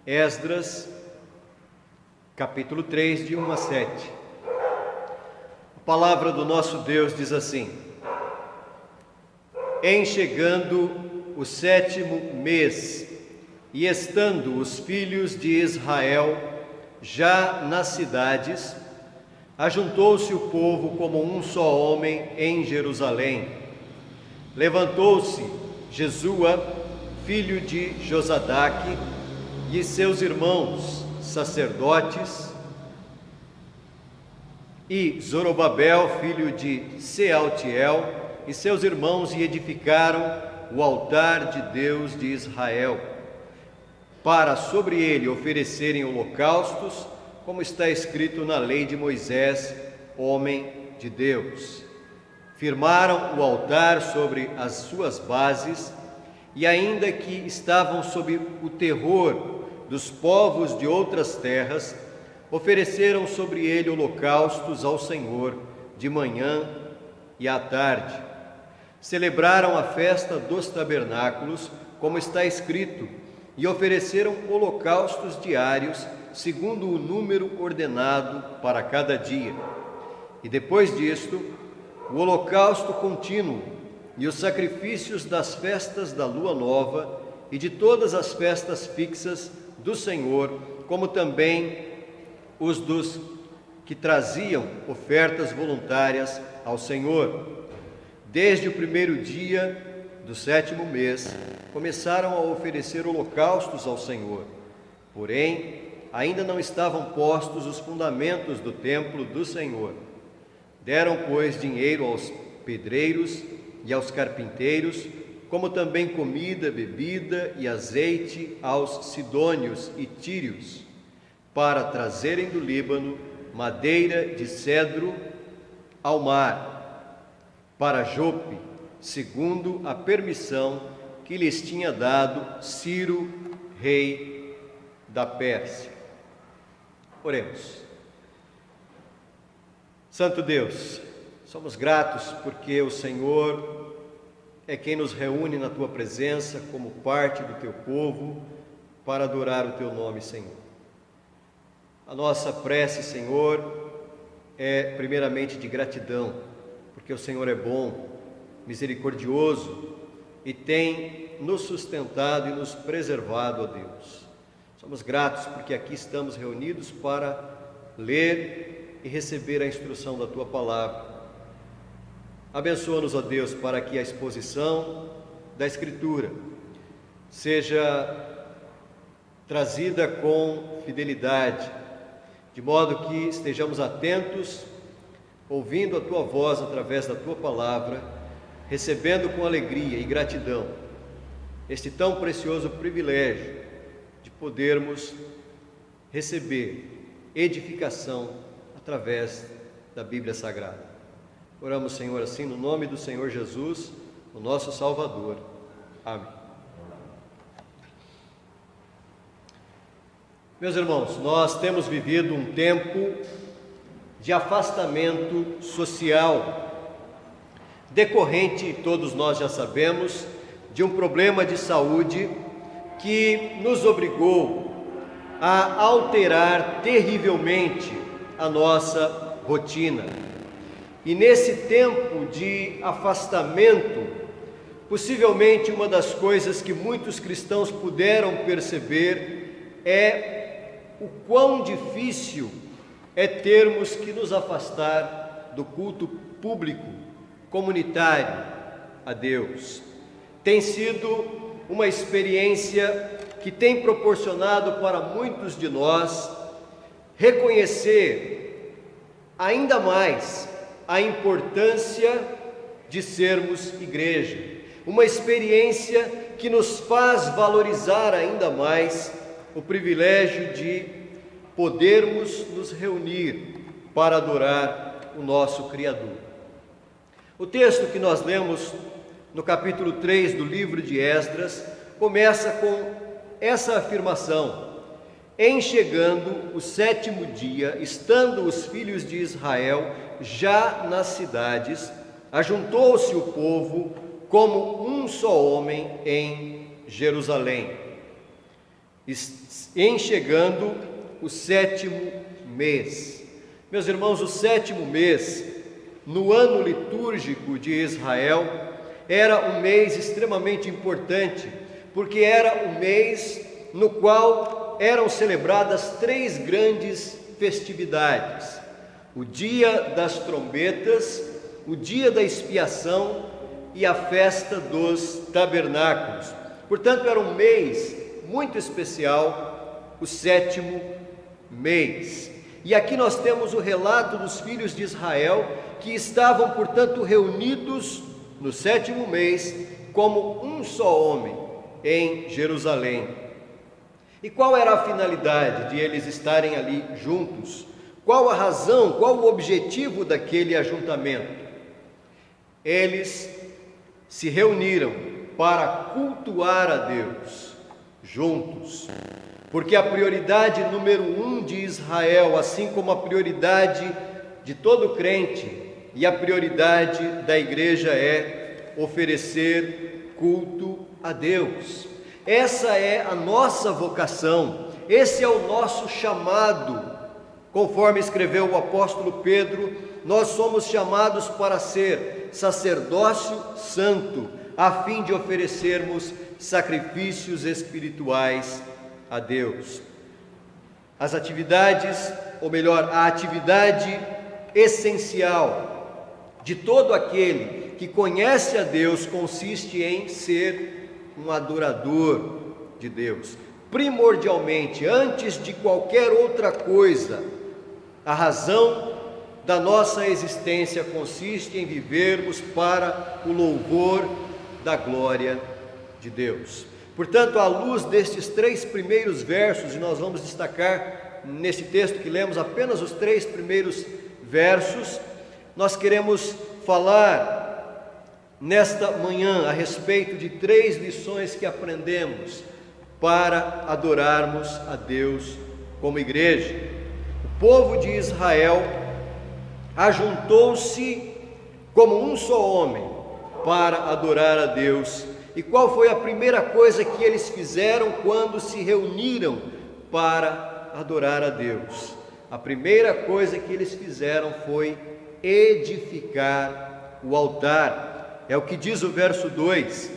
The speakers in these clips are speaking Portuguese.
Esdras, capítulo 3, de 1 a 7. A palavra do nosso Deus diz assim: Em chegando o 7º mês, e estando os filhos de Israel já nas cidades, ajuntou-se o povo como um só homem em Jerusalém. Levantou-se Jesua, filho de Josadaque, e seus irmãos, sacerdotes, e Zorobabel, filho de Sealtiel, e seus irmãos, e edificaram o altar de Deus de Israel, para sobre ele oferecerem holocaustos, como está escrito na lei de Moisés, homem de Deus. Firmaram o altar sobre as suas bases, e ainda que estavam sob o terror dos povos de outras terras, ofereceram sobre ele holocaustos ao Senhor de manhã e à tarde. Celebraram a festa dos tabernáculos, como está escrito, e ofereceram holocaustos diários, segundo o número ordenado para cada dia. E depois disto, o holocausto contínuo e os sacrifícios das festas da lua nova e de todas as festas fixas do Senhor, como também os dos que traziam ofertas voluntárias ao Senhor. Desde o primeiro dia do 7º mês, começaram a oferecer holocaustos ao Senhor. Porém, ainda não estavam postos os fundamentos do templo do Senhor. Deram, pois, dinheiro aos pedreiros e aos carpinteiros, como também comida, bebida e azeite aos sidônios e tírios, para trazerem do Líbano madeira de cedro ao mar, para Jope, segundo a permissão que lhes tinha dado Ciro, rei da Pérsia. Oremos. Santo Deus, somos gratos porque o Senhor é quem nos reúne na Tua presença como parte do Teu povo para adorar o Teu nome, Senhor. A nossa prece, Senhor, é primeiramente de gratidão, porque o Senhor é bom, misericordioso e tem nos sustentado e nos preservado, ó Deus. Somos gratos porque aqui estamos reunidos para ler e receber a instrução da Tua palavra. Abençoa-nos, ó Deus, para que a exposição da Escritura seja trazida com fidelidade, de modo que estejamos atentos, ouvindo a Tua voz através da Tua palavra, recebendo com alegria e gratidão este tão precioso privilégio de podermos receber edificação através da Bíblia Sagrada. Oramos, Senhor, assim no nome do Senhor Jesus, o nosso Salvador. Amém. Meus irmãos, nós temos vivido um tempo de afastamento social, decorrente, todos nós já sabemos, de um problema de saúde que nos obrigou a alterar terrivelmente a nossa rotina. E nesse tempo de afastamento, possivelmente uma das coisas que muitos cristãos puderam perceber é o quão difícil é termos que nos afastar do culto público, comunitário a Deus. Tem sido uma experiência que tem proporcionado para muitos de nós reconhecer ainda mais a importância de sermos igreja, uma experiência que nos faz valorizar ainda mais o privilégio de podermos nos reunir para adorar o nosso Criador. O texto que nós lemos no capítulo 3 do livro de Esdras começa com essa afirmação: Em chegando o 7º dia, estando os filhos de Israel já nas cidades, ajuntou-se o povo como um só homem em Jerusalém. em chegando o 7º mês. Meus irmãos, o 7º mês, no ano litúrgico de Israel, era um mês extremamente importante, porque era o mês no qual eram celebradas 3 grandes festividades: o dia das trombetas, o dia da expiação e a festa dos tabernáculos. Portanto, era um mês muito especial, o 7º mês. E aqui nós temos o relato dos filhos de Israel, que estavam, portanto, reunidos no 7º mês, como um só homem, em Jerusalém. E qual era a finalidade de eles estarem ali juntos? Qual a razão, qual o objetivo daquele ajuntamento? Eles se reuniram para cultuar a Deus juntos, porque a prioridade número 1 de Israel, assim como a prioridade de todo crente e a prioridade da igreja, é oferecer culto a Deus. Essa é a nossa vocação, esse é o nosso chamado. Conforme escreveu o apóstolo Pedro, nós somos chamados para ser sacerdócio santo, a fim de oferecermos sacrifícios espirituais a Deus. As atividades, ou melhor, a atividade essencial de todo aquele que conhece a Deus consiste em ser um adorador de Deus. Primordialmente, antes de qualquer outra coisa, a razão da nossa existência consiste em vivermos para o louvor da glória de Deus. Portanto, à luz destes 3 primeiros versos, e nós vamos destacar nesse texto que lemos apenas os 3 primeiros versos, nós queremos falar nesta manhã a respeito de 3 lições que aprendemos para adorarmos a Deus como igreja. O povo de Israel ajuntou-se como um só homem para adorar a Deus. E qual foi a primeira coisa que eles fizeram quando se reuniram para adorar a Deus? A primeira coisa que eles fizeram foi edificar o altar. É o que diz o verso 2: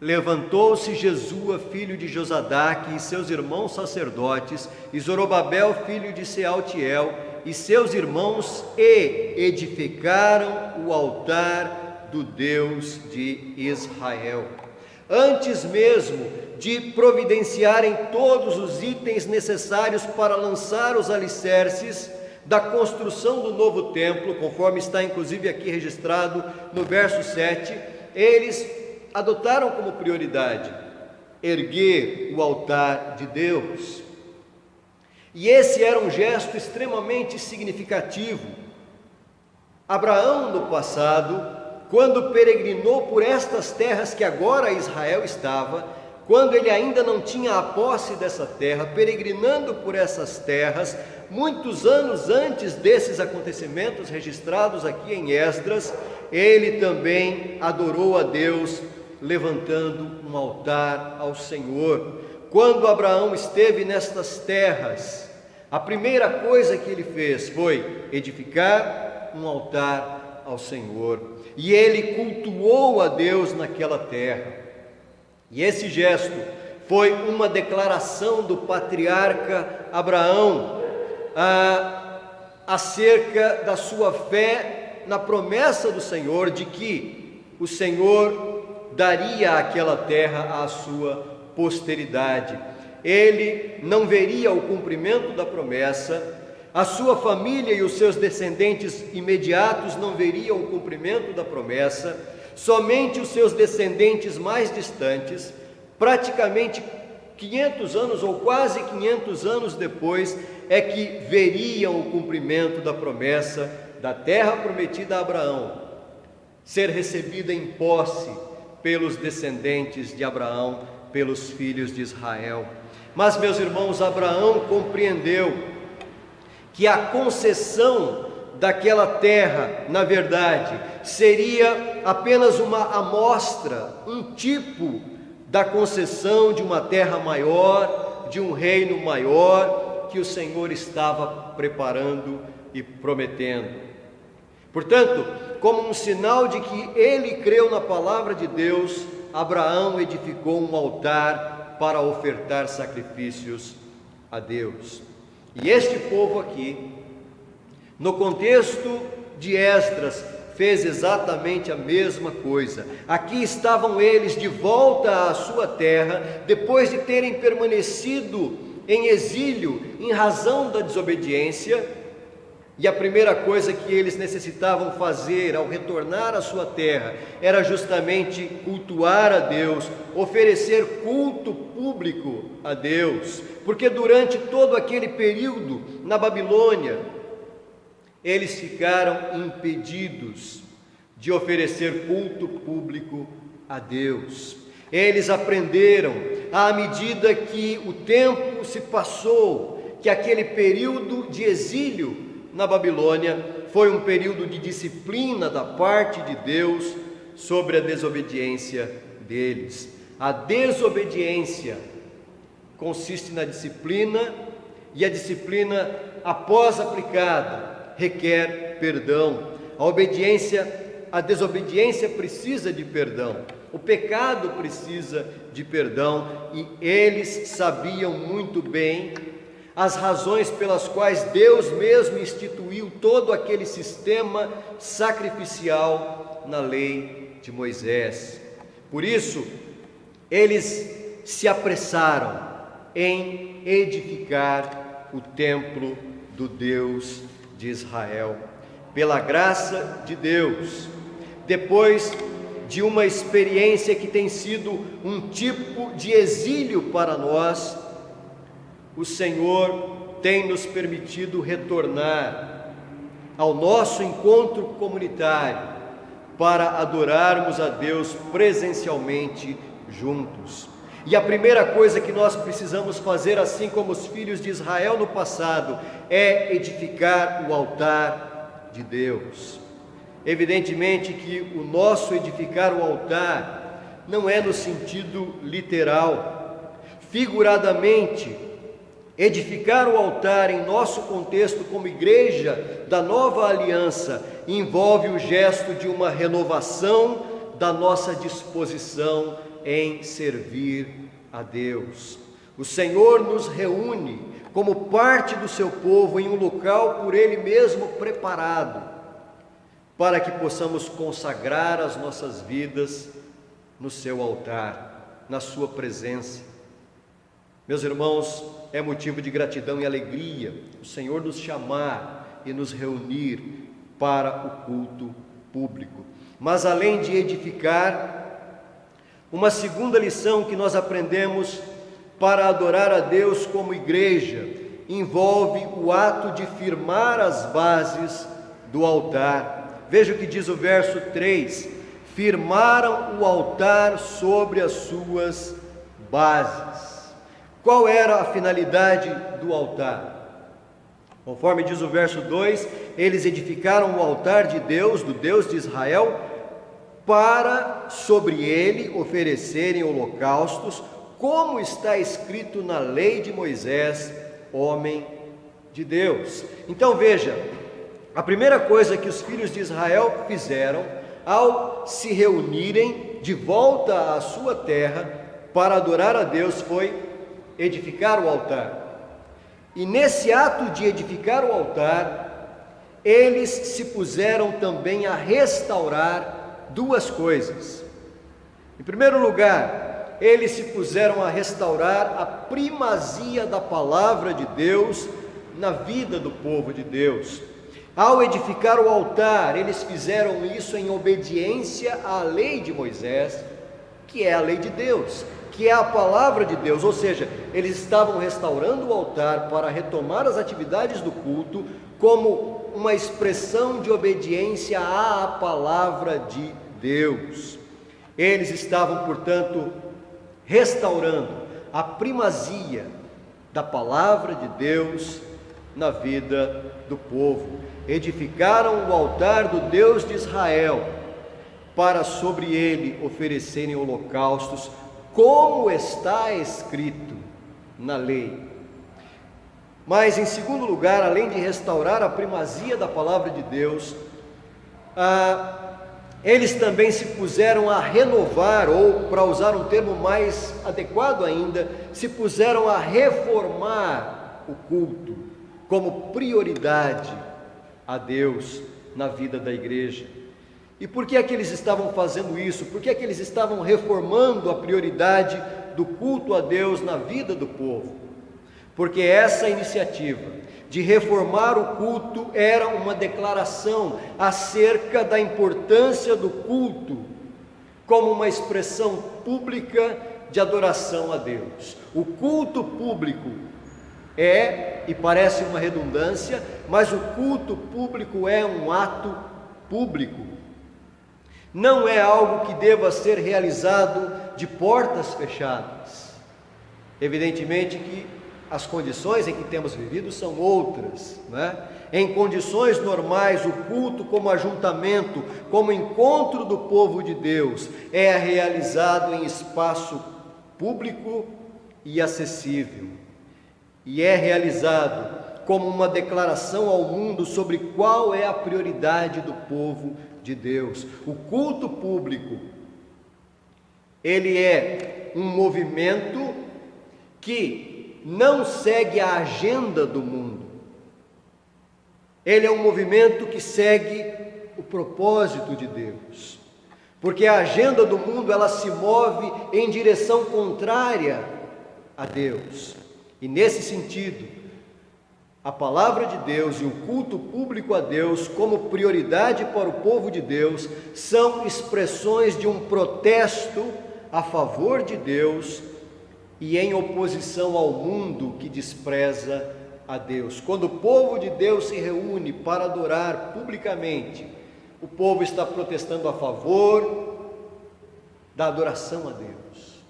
levantou-se Jesua, filho de Josadaque, e seus irmãos sacerdotes, e Zorobabel, filho de Sealtiel, e seus irmãos, e edificaram o altar do Deus de Israel. Antes mesmo de providenciarem todos os itens necessários para lançar os alicerces da construção do novo templo, conforme está inclusive aqui registrado no verso 7, eles adotaram como prioridade erguer o altar de Deus. E esse era um gesto extremamente significativo. Abraão, no passado, quando peregrinou por estas terras que agora Israel estava, quando ele ainda não tinha a posse dessa terra, peregrinando por essas terras, muitos anos antes desses acontecimentos registrados aqui em Esdras, ele também adorou a Deus, levantando um altar ao Senhor. Quando Abraão esteve nestas terras, a primeira coisa que ele fez foi edificar um altar ao Senhor, e ele cultuou a Deus naquela terra. E esse gesto foi uma declaração do patriarca Abraão acerca da sua fé na promessa do Senhor de que o Senhor daria aquela terra à sua posteridade. Ele não veria o cumprimento da promessa, a sua família e os seus descendentes imediatos não veriam o cumprimento da promessa, somente os seus descendentes mais distantes, praticamente 500 anos ou quase 500 anos depois, é que veriam o cumprimento da promessa da terra prometida a Abraão, ser recebida em posse pelos descendentes de Abraão, pelos filhos de Israel. Mas, meus irmãos, Abraão compreendeu que a concessão daquela terra, na verdade, seria apenas uma amostra, um tipo da concessão de uma terra maior, de um reino maior que o Senhor estava preparando e prometendo. Portanto, como um sinal de que ele creu na palavra de Deus, Abraão edificou um altar para ofertar sacrifícios a Deus. E este povo aqui, no contexto de Esdras, fez exatamente a mesma coisa. Aqui estavam eles de volta à sua terra, depois de terem permanecido em exílio em razão da desobediência, e a primeira coisa que eles necessitavam fazer ao retornar à sua terra era justamente cultuar a Deus, oferecer culto público a Deus, porque durante todo aquele período na Babilônia, eles ficaram impedidos de oferecer culto público a Deus. Eles aprenderam, à medida que o tempo se passou, que aquele período de exílio na Babilônia foi um período de disciplina da parte de Deus sobre a desobediência deles. A desobediência consiste na disciplina, e a disciplina, após aplicada, requer perdão. A desobediência precisa de perdão, o pecado precisa de perdão, e eles sabiam muito bem as razões pelas quais Deus mesmo instituiu todo aquele sistema sacrificial na lei de Moisés. Por isso, eles se apressaram em edificar o templo do Deus de Israel. Pela graça de Deus, depois de uma experiência que tem sido um tipo de exílio para nós, o Senhor tem nos permitido retornar ao nosso encontro comunitário para adorarmos a Deus presencialmente juntos. E a primeira coisa que nós precisamos fazer, assim como os filhos de Israel no passado, é edificar o altar de Deus. Evidentemente que o nosso edificar o altar não é no sentido literal. Figuradamente, edificar o altar em nosso contexto como igreja da nova aliança envolve o gesto de uma renovação da nossa disposição em servir a Deus. O Senhor nos reúne como parte do seu povo em um local por Ele mesmo preparado, para que possamos consagrar as nossas vidas no seu altar, na sua presença. Meus irmãos, é motivo de gratidão e alegria o Senhor nos chamar e nos reunir para o culto público. Mas além de edificar, uma segunda lição que nós aprendemos para adorar a Deus como igreja envolve o ato de firmar as bases do altar. Veja o que diz o verso 3: firmaram o altar sobre as suas bases. Qual era a finalidade do altar? Conforme diz o verso 2, eles edificaram o altar de Deus, do Deus de Israel, para sobre ele oferecerem holocaustos, como está escrito na lei de Moisés, homem de Deus. Então veja, a primeira coisa que os filhos de Israel fizeram ao se reunirem de volta à sua terra para adorar a Deus foi edificar o altar. E nesse ato de edificar o altar, eles se puseram também a restaurar duas coisas. Em primeiro lugar, eles se puseram a restaurar a primazia da palavra de Deus na vida do povo de Deus. Ao edificar o altar, eles fizeram isso em obediência à lei de Moisés, que é a lei de Deus, que é a palavra de Deus, ou seja, eles estavam restaurando o altar para retomar as atividades do culto como uma expressão de obediência à palavra de Deus. Eles estavam, portanto, restaurando a primazia da palavra de Deus na vida do povo. Edificaram o altar do Deus de Israel para sobre ele oferecerem holocaustos, como está escrito na lei. Mas, em segundo lugar, além de restaurar a primazia da palavra de Deus, eles também se puseram a renovar, ou, para usar um termo mais adequado ainda, se puseram a reformar o culto como prioridade a Deus na vida da igreja. E por que é que eles estavam fazendo isso? Por que é que eles estavam reformando a prioridade do culto a Deus na vida do povo? Porque essa iniciativa de reformar o culto era uma declaração acerca da importância do culto como uma expressão pública de adoração a Deus. O culto público e parece uma redundância, mas o culto público é um ato público. Não é algo que deva ser realizado de portas fechadas. Evidentemente que as condições em que temos vivido são outras, né? Em condições normais, o culto como ajuntamento, como encontro do povo de Deus, é realizado em espaço público e acessível, e é realizado como uma declaração ao mundo sobre qual é a prioridade do povo de Deus. O culto público, ele é um movimento que não segue a agenda do mundo. Ele é um movimento que segue o propósito de Deus, porque a agenda do mundo, ela se move em direção contrária a Deus. E nesse sentido, a palavra de Deus e o culto público a Deus como prioridade para o povo de Deus são expressões de um protesto a favor de Deus e em oposição ao mundo que despreza a Deus. Quando o povo de Deus se reúne para adorar publicamente, o povo está protestando a favor da adoração a Deus,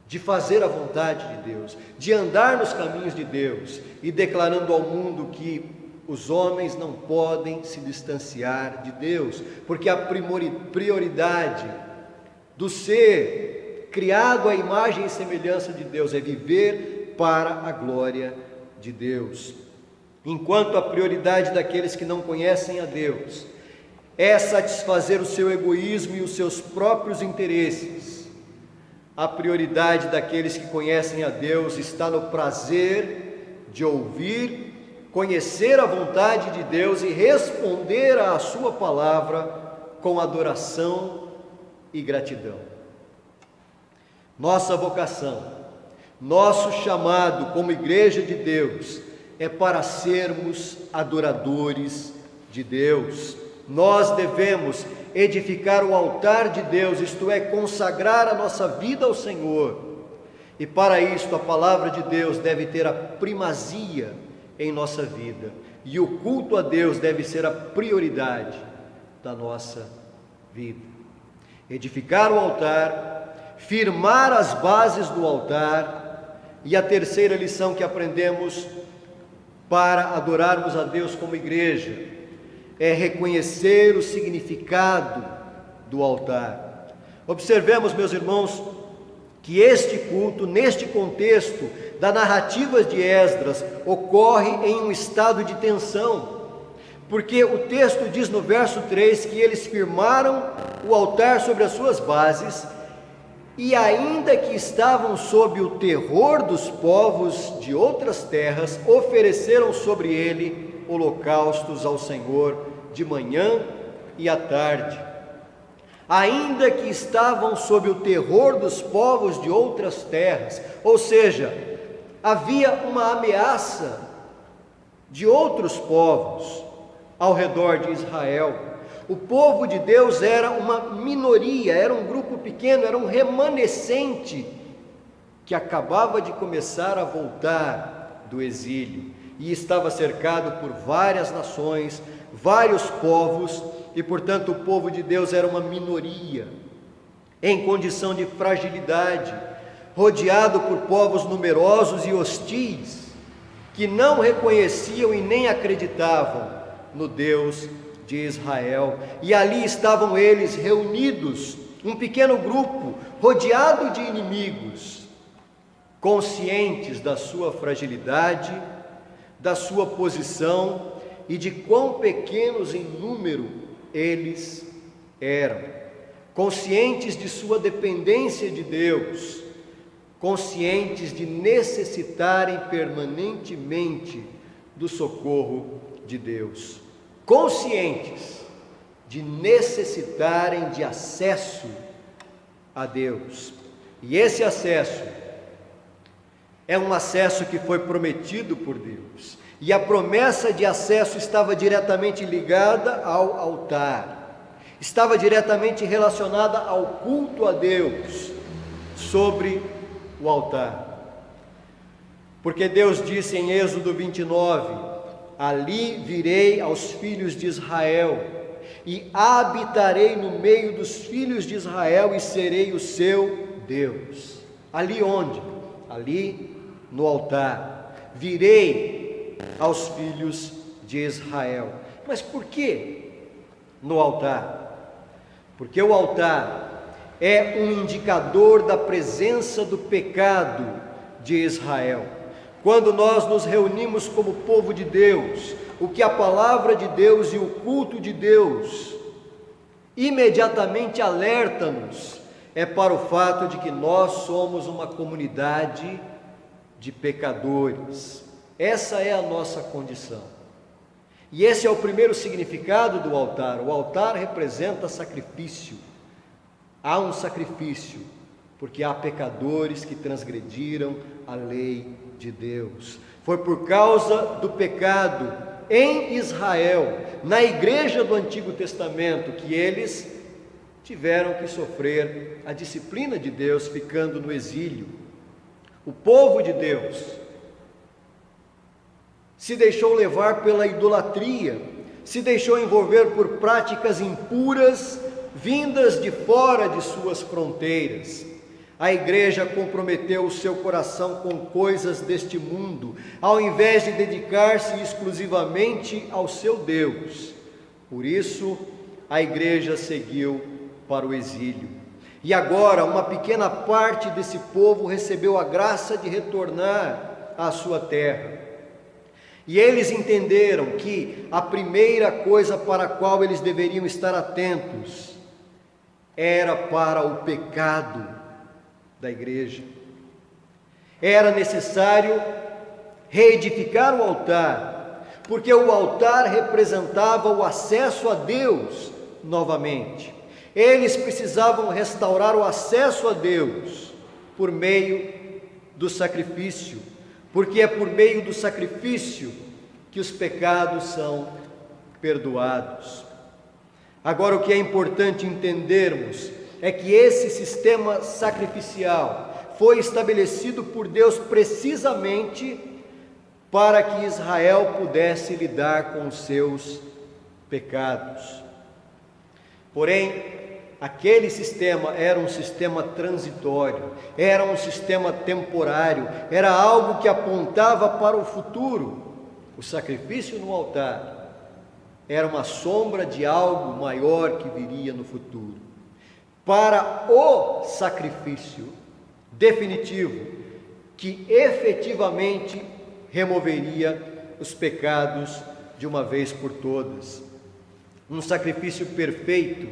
de fazer a vontade de Deus, de andar nos caminhos de Deus e declarando ao mundo que os homens não podem se distanciar de Deus, porque a prioridade do ser criado à imagem e semelhança de Deus é viver para a glória de Deus. Enquanto a prioridade daqueles que não conhecem a Deus é satisfazer o seu egoísmo e os seus próprios interesses, a prioridade daqueles que conhecem a Deus está no prazer de ouvir, conhecer a vontade de Deus e responder à sua palavra com adoração e gratidão. Nossa vocação, nosso chamado como igreja de Deus é para sermos adoradores de Deus. Nós devemos edificar o altar de Deus, isto é, consagrar a nossa vida ao Senhor. E para isto a palavra de Deus deve ter a primazia em nossa vida. E o culto a Deus deve ser a prioridade da nossa vida. Edificar o altar, firmar as bases do altar. E a terceira lição que aprendemos para adorarmos a Deus como igreja é reconhecer o significado do altar. Observemos, meus irmãos, que este culto, neste contexto da narrativa de Esdras, ocorre em um estado de tensão, porque o texto diz no verso 3 que eles firmaram o altar sobre as suas bases, e ainda que estavam sob o terror dos povos de outras terras, ofereceram sobre ele holocaustos ao Senhor de manhã e à tarde. Ainda que estavam sob o terror dos povos de outras terras, ou seja, havia uma ameaça de outros povos ao redor de Israel. O povo de Deus era uma minoria, era um grupo pequeno, era um remanescente que acabava de começar a voltar do exílio e estava cercado por várias nações, vários povos, e portanto o povo de Deus era uma minoria, em condição de fragilidade, rodeado por povos numerosos e hostis, que não reconheciam e nem acreditavam no Deus de Israel. E ali estavam eles reunidos um pequeno grupo rodeado de inimigos, conscientes da sua fragilidade, da sua posição e de quão pequenos em número eles eram, conscientes de sua dependência de Deus, conscientes de necessitarem permanentemente do socorro de Deus, conscientes de necessitarem de acesso a Deus. E esse acesso é um acesso que foi prometido por Deus. E a promessa de acesso estava diretamente ligada ao altar, estava diretamente relacionada ao culto a Deus sobre o altar. Porque Deus disse em Êxodo 29: ali virei aos filhos de Israel e habitarei no meio dos filhos de Israel e serei o seu Deus. Ali onde? Ali no altar. Virei aos filhos de Israel. Mas por que no altar? Porque o altar é um indicador da presença do pecado de Israel. Quando nós nos reunimos como povo de Deus, o que a palavra de Deus e o culto de Deus imediatamente alerta-nos é para o fato de que nós somos uma comunidade de pecadores. Essa é a nossa condição. E esse é o primeiro significado do altar. O altar representa sacrifício. Há um sacrifício, porque há pecadores que transgrediram a lei de Deus. Foi por causa do pecado em Israel, na igreja do Antigo Testamento, que eles tiveram que sofrer a disciplina de Deus, ficando no exílio. O povo de Deus se deixou levar pela idolatria, se deixou envolver por práticas impuras, vindas de fora de suas fronteiras. A igreja comprometeu o seu coração com coisas deste mundo, ao invés de dedicar-se exclusivamente ao seu Deus. Por isso, a igreja seguiu para o exílio. E agora, uma pequena parte desse povo recebeu a graça de retornar à sua terra. E eles entenderam que a primeira coisa para a qual eles deveriam estar atentos era para o pecado da igreja. Era necessário reedificar o altar, porque o altar representava o acesso a Deus novamente. Eles precisavam restaurar o acesso a Deus por meio do sacrifício, porque é por meio do sacrifício que os pecados são perdoados. Agora, o que é importante entendermos é que esse sistema sacrificial foi estabelecido por Deus precisamente para que Israel pudesse lidar com os seus pecados. Porém, aquele sistema era um sistema transitório, era um sistema temporário, era algo que apontava para o futuro. O sacrifício no altar era uma sombra de algo maior que viria no futuro. Para o sacrifício definitivo, que efetivamente removeria os pecados de uma vez por todas. Um sacrifício perfeito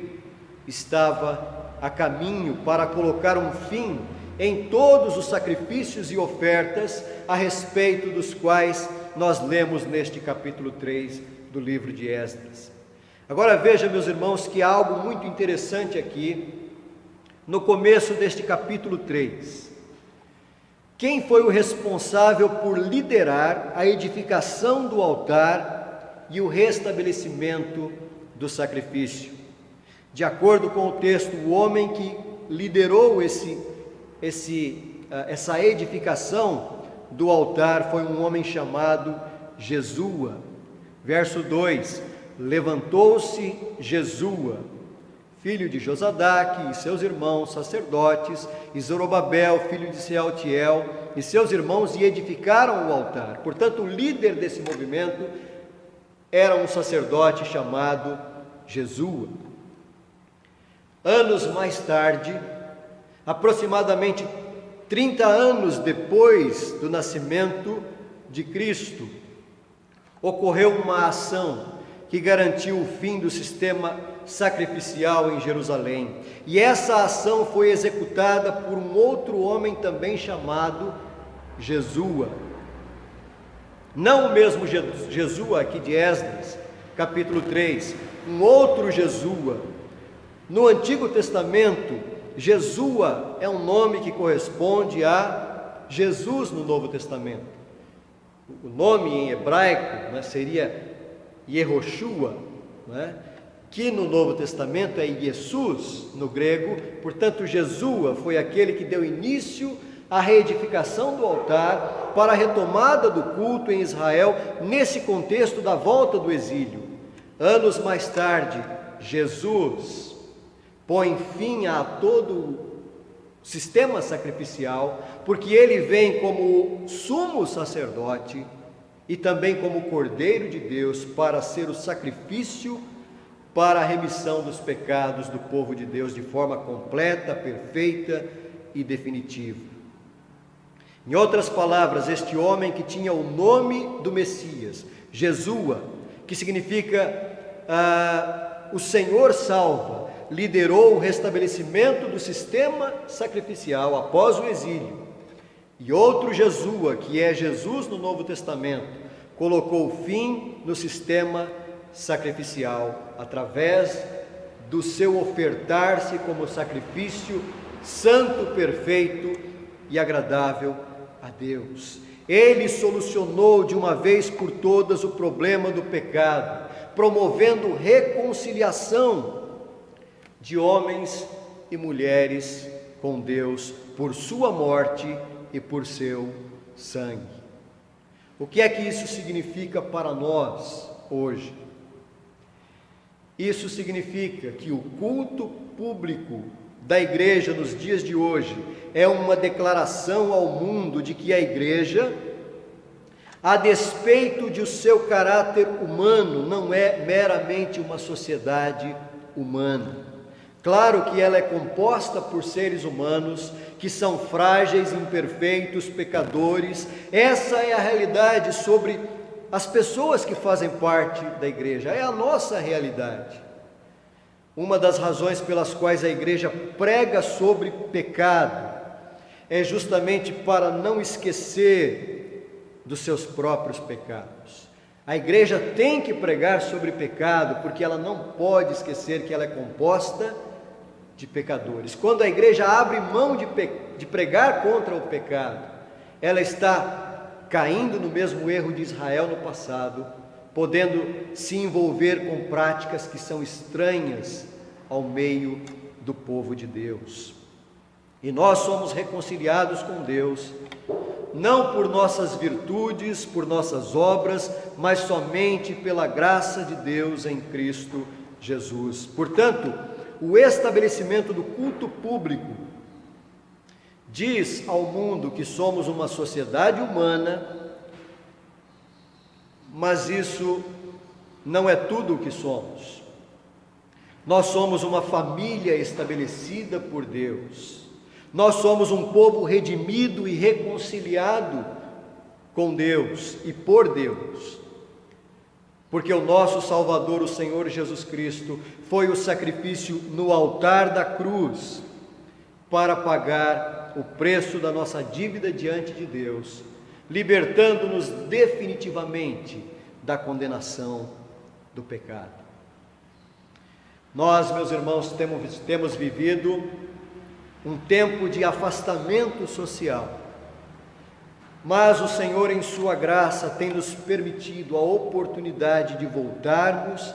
estava a caminho para colocar um fim em todos os sacrifícios e ofertas a respeito dos quais nós lemos neste capítulo 3 do livro de Esdras. Agora veja, meus irmãos, que há algo muito interessante aqui no começo deste capítulo 3. Quem foi o responsável por liderar a edificação do altar e o restabelecimento do sacrifício? De acordo com o texto, o homem que liderou essa edificação do altar foi um homem chamado Jesua. Verso 2: levantou-se Jesua, filho de Josadaque, e seus irmãos sacerdotes, e Zorobabel, filho de Sealtiel, e seus irmãos, e edificaram o altar. Portanto, o líder desse movimento era um sacerdote chamado Jesua. Anos mais tarde, aproximadamente 30 anos depois do nascimento de Cristo, ocorreu uma ação que garantiu o fim do sistema sacrificial em Jerusalém. E essa ação foi executada por um outro homem também chamado Jesua. Não o mesmo Jesua aqui de Esdras, capítulo 3, um outro Jesua. No Antigo Testamento, Jesua é um nome que corresponde a Jesus no Novo Testamento. O nome em hebraico, seria Yehoshua, que no Novo Testamento é Jesus no grego. Portanto, Jesua foi aquele que deu início à reedificação do altar para a retomada do culto em Israel, nesse contexto da volta do exílio. Anos mais tarde, Jesus põe fim a todo o sistema sacrificial, porque ele vem como sumo sacerdote e também como Cordeiro de Deus para ser o sacrifício para a remissão dos pecados do povo de Deus de forma completa, perfeita e definitiva. Em outras palavras, este homem que tinha o nome do Messias, Jesua, que significa o Senhor salva, liderou o restabelecimento do sistema sacrificial após o exílio. E outro Jesua, que é Jesus no Novo Testamento, colocou fim no sistema sacrificial através do seu ofertar-se como sacrifício santo, perfeito e agradável a Deus. Ele solucionou de uma vez por todas o problema do pecado, promovendo reconciliação de homens e mulheres com Deus por sua morte e por seu sangue. O que é que isso significa para nós hoje? Isso significa que o culto público da igreja nos dias de hoje é uma declaração ao mundo de que a igreja, a despeito de o seu caráter humano, não é meramente uma sociedade humana. Claro que ela é composta por seres humanos que são frágeis, imperfeitos, pecadores. Essa é a realidade sobre as pessoas que fazem parte da igreja, é a nossa realidade. Uma das razões pelas quais a igreja prega sobre pecado é justamente para não esquecer dos seus próprios pecados. A igreja tem que pregar sobre pecado, porque ela não pode esquecer que ela é composta de pecadores. Quando a igreja abre mão de pregar contra o pecado, ela está caindo no mesmo erro de Israel no passado, podendo se envolver com práticas que são estranhas ao meio do povo de Deus. E nós somos reconciliados com Deus, não por nossas virtudes, por nossas obras, mas somente pela graça de Deus em Cristo Jesus. Portanto, o estabelecimento do culto público diz ao mundo que somos uma sociedade humana, mas isso não é tudo o que somos. Nós somos uma família estabelecida por Deus. Nós somos um povo redimido e reconciliado com Deus e por Deus, porque o nosso Salvador, o Senhor Jesus Cristo, foi o sacrifício no altar da cruz para pagar o preço da nossa dívida diante de Deus, libertando-nos definitivamente da condenação do pecado. Nós, meus irmãos, temos vivido um tempo de afastamento social, mas o Senhor, em sua graça, tem nos permitido a oportunidade de voltarmos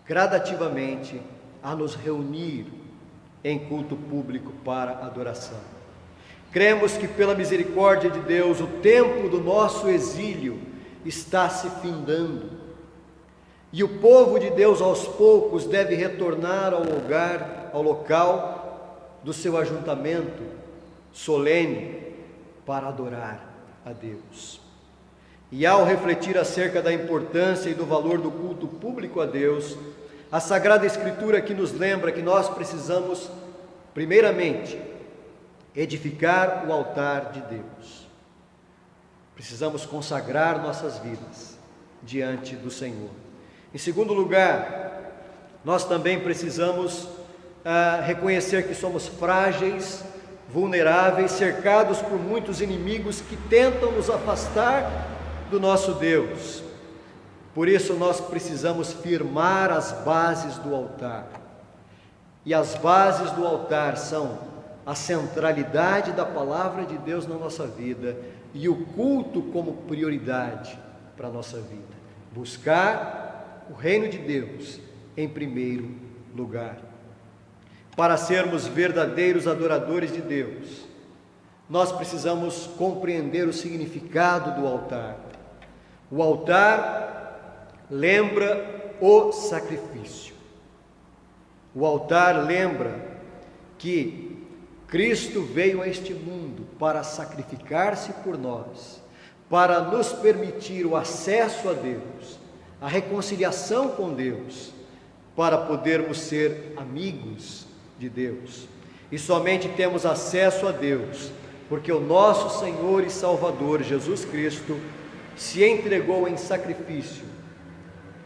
gradativamente a nos reunir em culto público para adoração. Cremos que pela misericórdia de Deus, o tempo do nosso exílio está se findando, e o povo de Deus aos poucos deve retornar ao local do seu ajuntamento solene para adorar a Deus. E ao refletir acerca da importância e do valor do culto público a Deus, A Sagrada Escritura que nos lembra que nós precisamos, primeiramente, edificar o altar de Deus. Precisamos consagrar nossas vidas diante do Senhor. Em segundo lugar, nós também precisamos reconhecer que somos frágeis, vulneráveis, cercados por muitos inimigos que tentam nos afastar do nosso Deus. Por isso nós precisamos firmar as bases do altar. E as bases do altar são a centralidade da palavra de Deus na nossa vida e o culto como prioridade para a nossa vida. Buscar o reino de Deus em primeiro lugar. Para sermos verdadeiros adoradores de Deus, nós precisamos compreender o significado do altar. O altar lembra o sacrifício. O altar lembra que Cristo veio a este mundo para sacrificar-se por nós, para nos permitir o acesso a Deus, a reconciliação com Deus, para podermos ser amigos de Deus. E somente temos acesso a Deus porque o nosso Senhor e Salvador Jesus Cristo se entregou em sacrifício,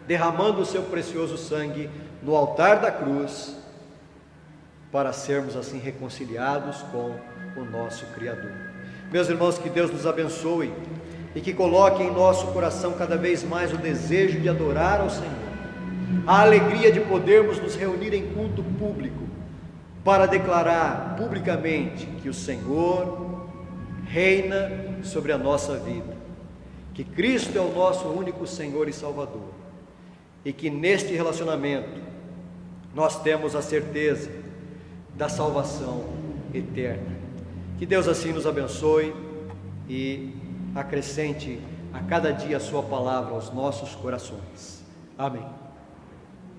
derramando o seu precioso sangue no altar da cruz, para sermos assim reconciliados com o nosso Criador. Meus irmãos, que Deus nos abençoe e que coloque em nosso coração cada vez mais o desejo de adorar ao Senhor, a alegria de podermos nos reunir em culto público para declarar publicamente que o Senhor reina sobre a nossa vida, que Cristo é o nosso único Senhor e Salvador, e que neste relacionamento nós temos a certeza da salvação eterna. Que Deus assim nos abençoe e acrescente a cada dia a sua palavra aos nossos corações. Amém.